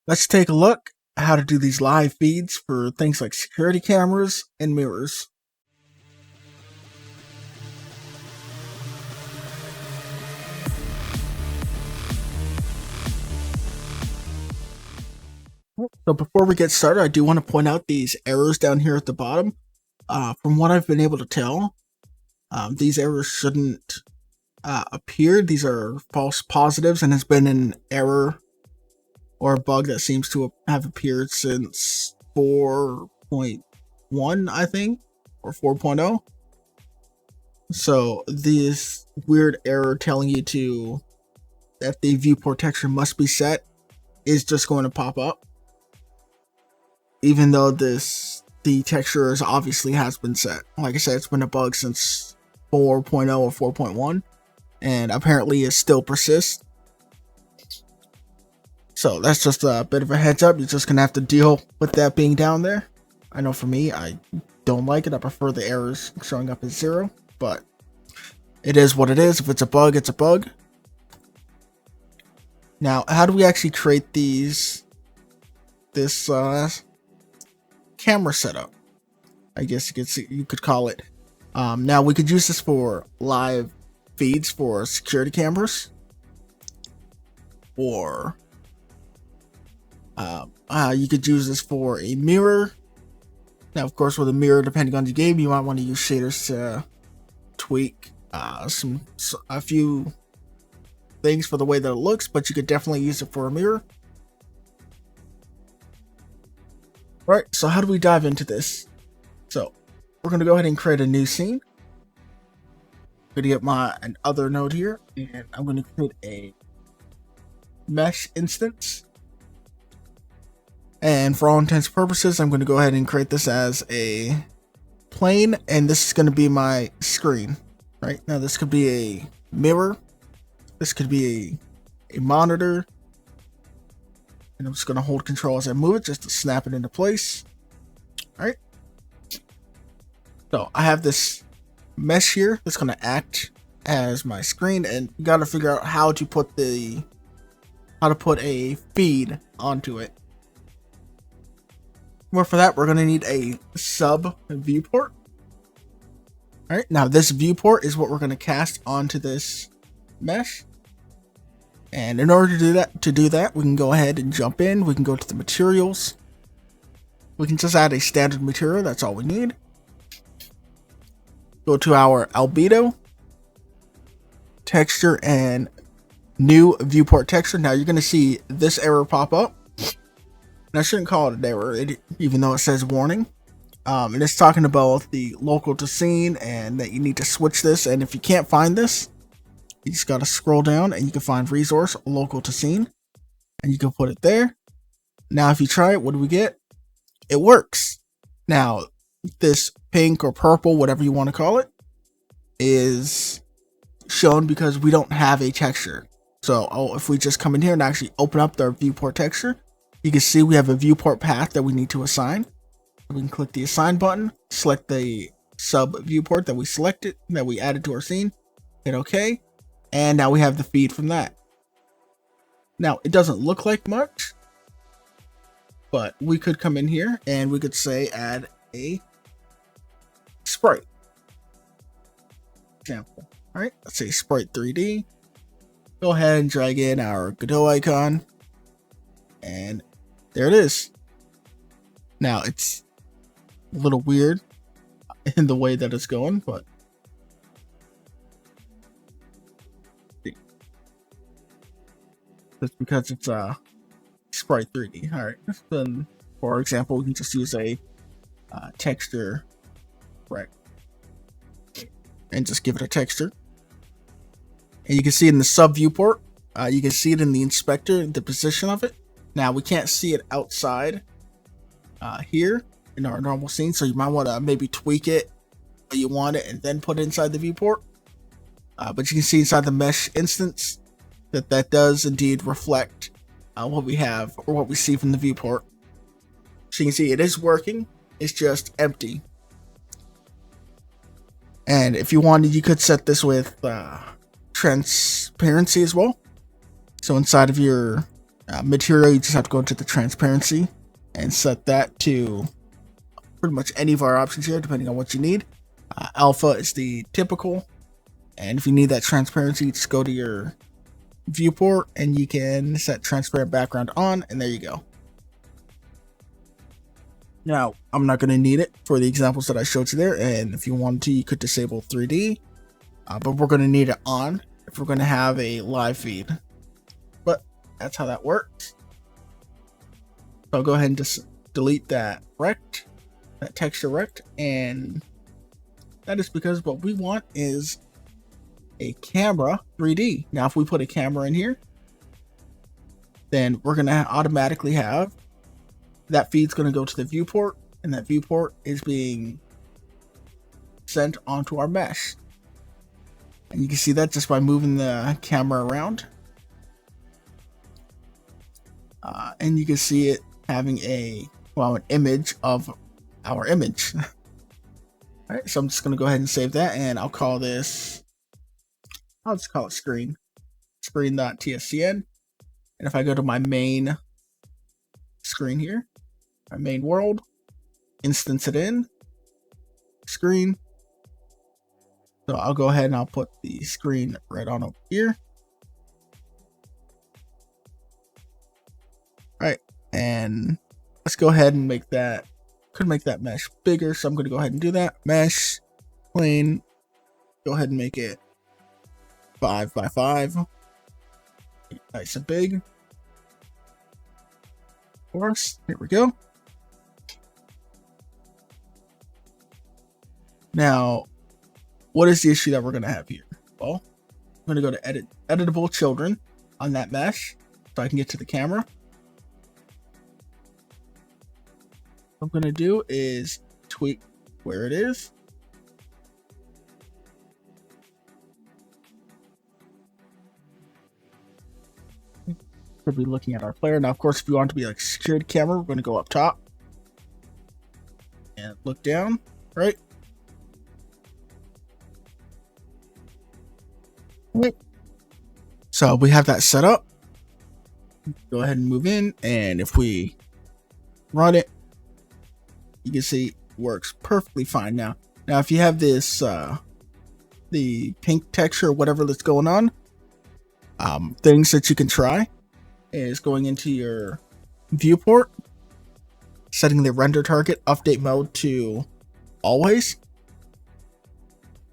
Let's take a look at how to do these live feeds for things like security cameras and mirrors. So before we get started, I do want to point out these errors down here at the bottom. From what I've been able to tell, these errors shouldn't appear. These are false positives and has been an error or a bug that seems to have appeared since 4.1, I think, or 4.0. So this weird error telling you that the viewport texture must be set is just going to pop up, even though the texture obviously has been set. Like I said, it's been a bug since 4.0 or 4.1, and apparently it still persists. So that's just a bit of a heads up. You're just gonna have to deal with that being down there. I know for me, I don't like it. I prefer the errors showing up as 0, but it is what it is. If it's a bug, it's a bug. Now, how do we actually create this camera setup? I guess you could call it. Now we could use this for live feeds for security cameras, or you could use this for a mirror. Now, of course, with a mirror, depending on the game, you might want to use shaders to tweak a few things for the way that it looks, but you could definitely use it for a mirror. Right, so how do we dive into this? So we're going to go ahead and create a new scene. I'm going to get an other node here, and I'm going to create a mesh instance. And for all intents and purposes, I'm going to go ahead and create this as a plane, and this is going to be my screen. Right, now this could be a mirror, this could be a monitor, and I'm just going to hold control as I move it just to snap it into place. All right, so I have this mesh here that's going to act as my screen, and you got to figure out how to put a feed onto it. Well, for that, we're going to need a sub viewport. All right, now this viewport is what we're going to cast onto this mesh. And in order to do that, we can go ahead and jump in. We can go to the materials. We can just add a standard material. That's all we need. Go to our albedo, texture, and new viewport texture. Now you're going to see this error pop up. And I shouldn't call it an error, even though it says warning. And it's talking about the local to scene and that you need to switch this. And if you can't find this, you just got to scroll down and you can find resource local to scene and you can put it there. Now, if you try it, what do we get? It works. Now, this pink or purple, whatever you want to call it, is shown because we don't have a texture. So if we just come in here and actually open up their viewport texture, you can see we have a viewport path that we need to assign. We can click the assign button, select the sub viewport that we added to our scene, hit OK, and now we have the feed from that. Now, it doesn't look like much, but we could come in here and we could say add a sprite example. All right, let's say sprite 3D. Go ahead and drag in our Godot icon, and there it is. Now, it's a little weird in the way that it's going, but that's because it's sprite 3D. All right, then for example, we can just use a texture, right, and just give it a texture. And you can see in the sub viewport, you can see it in the inspector, the position of it. Now we can't see it outside here in our normal scene, so you might want to maybe tweak it how you want it and then put it inside the viewport. But you can see inside the mesh instance that does indeed reflect what we have or what we see from the viewport. So you can see it is working, it's just empty. And if you wanted, you could set this with transparency as well. So inside of your Material, you just have to go into the transparency and set that to pretty much any of our options here, depending on what you need. Alpha is the typical, and if you need that transparency, just go to your viewport and you can set transparent background on, and there you go. Now, I'm not going to need it for the examples that I showed you there, and if you wanted to, you could disable 3D, but we're going to need it on if we're going to have a live feed. But that's how that works. So I'll go ahead and just delete that rect, that texture rect, and that is because what we want is a camera 3D. Now, if we put a camera in here, then we're going to automatically have that feed's going to go to the viewport, and that viewport is being sent onto our mesh. And you can see that just by moving the camera around. And you can see it having an image of our image. All right, so I'm just going to go ahead and save that, and I'll call this, I'll just call it screen.tscn. And if I go to my main screen here, my main world, instance it in, screen. So I'll go ahead and I'll put the screen right on over here. All right, and let's go ahead and make that, could make that mesh bigger, so I'm going to go ahead and do that. Mesh, plane, go ahead and make it 5 by 5. Nice and big. Of course, here we go. Now, what is the issue that we're going to have here? Well, I'm going to go to edit, editable children on that mesh so I can get to the camera. What I'm going to do is tweak where it is. Could be looking at our player. Now, of course, if you want it to be like security camera, we're going to go up top and look down, right? So we have that set up. Go ahead and move in, and if we run it, you can see it works perfectly fine now. Now, if you have this the pink texture or whatever that's going on, things that you can try is going into your viewport, setting the render target update mode to always.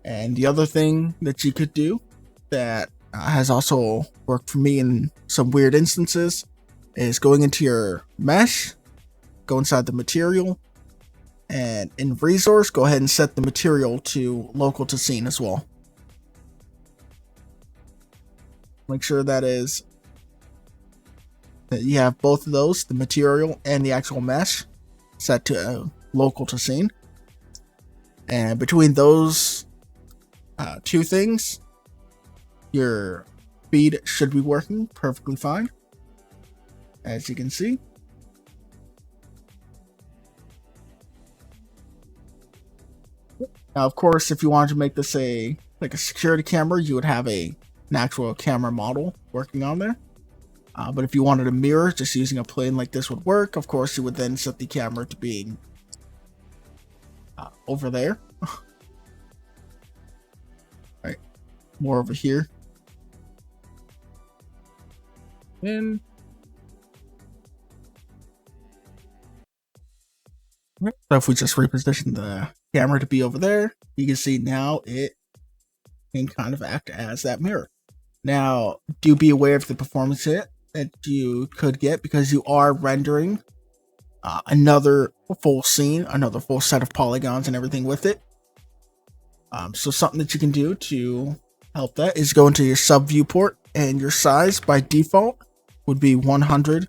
And the other thing that you could do that has also worked for me in some weird instances is going into your mesh, go inside the material, and in resource, go ahead and set the material to local to scene as well. Make sure that you have both of those, the material and the actual mesh, set to local to scene. And between those two things, your feed should be working perfectly fine, as you can see. Now, of course, if you wanted to make this like a security camera, you would have an actual camera model working on there. But if you wanted a mirror, just using a plane like this would work. Of course, you would then set the camera to being over there. Right, more over here. And so if we just reposition the camera to be over there, you can see now it can kind of act as that mirror. Now, do be aware of the performance hit that you could get because you are rendering another full scene, another full set of polygons and everything with it. So something that you can do to help that is go into your sub viewport, and your size by default would be 100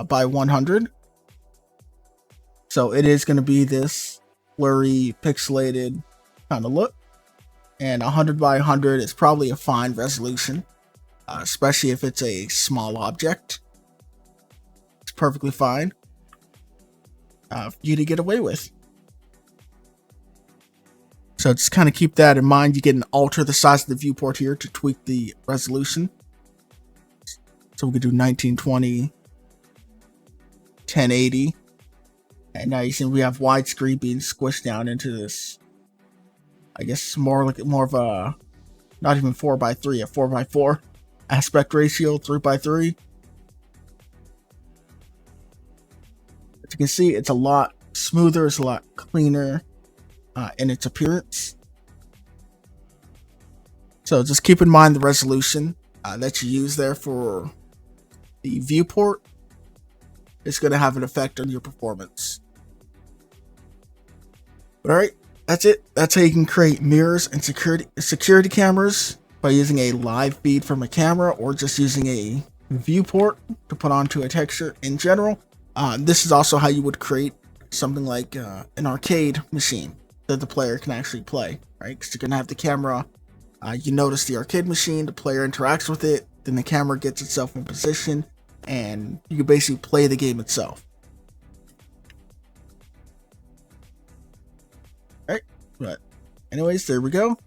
by 100. So it is going to be this blurry, pixelated kind of look. And 100 by 100 is probably a fine resolution, especially if it's a small object. It's perfectly fine for you to get away with. So just kind of keep that in mind. You can alter the size of the viewport here to tweak the resolution. So we could do 1920 1080. And now you see we have widescreen being squished down into this, I guess more of a, not even 4:3, a 4:4 aspect ratio, 3:3. As you can see, it's a lot smoother, it's a lot cleaner in its appearance. So just keep in mind the resolution that you use there for the viewport. It's going to have an effect on your performance. Alright, that's it. That's how you can create mirrors and security cameras by using a live feed from a camera or just using a viewport to put onto a texture in general. This is also how you would create something like an arcade machine that the player can actually play, right? Because you're going to have the camera, you notice the arcade machine, the player interacts with it, then the camera gets itself in position, and you can basically play the game itself. Alright, but anyways, there we go.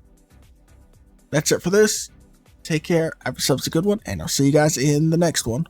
That's it for this. Take care, have yourselves a good one, and I'll see you guys in the next one.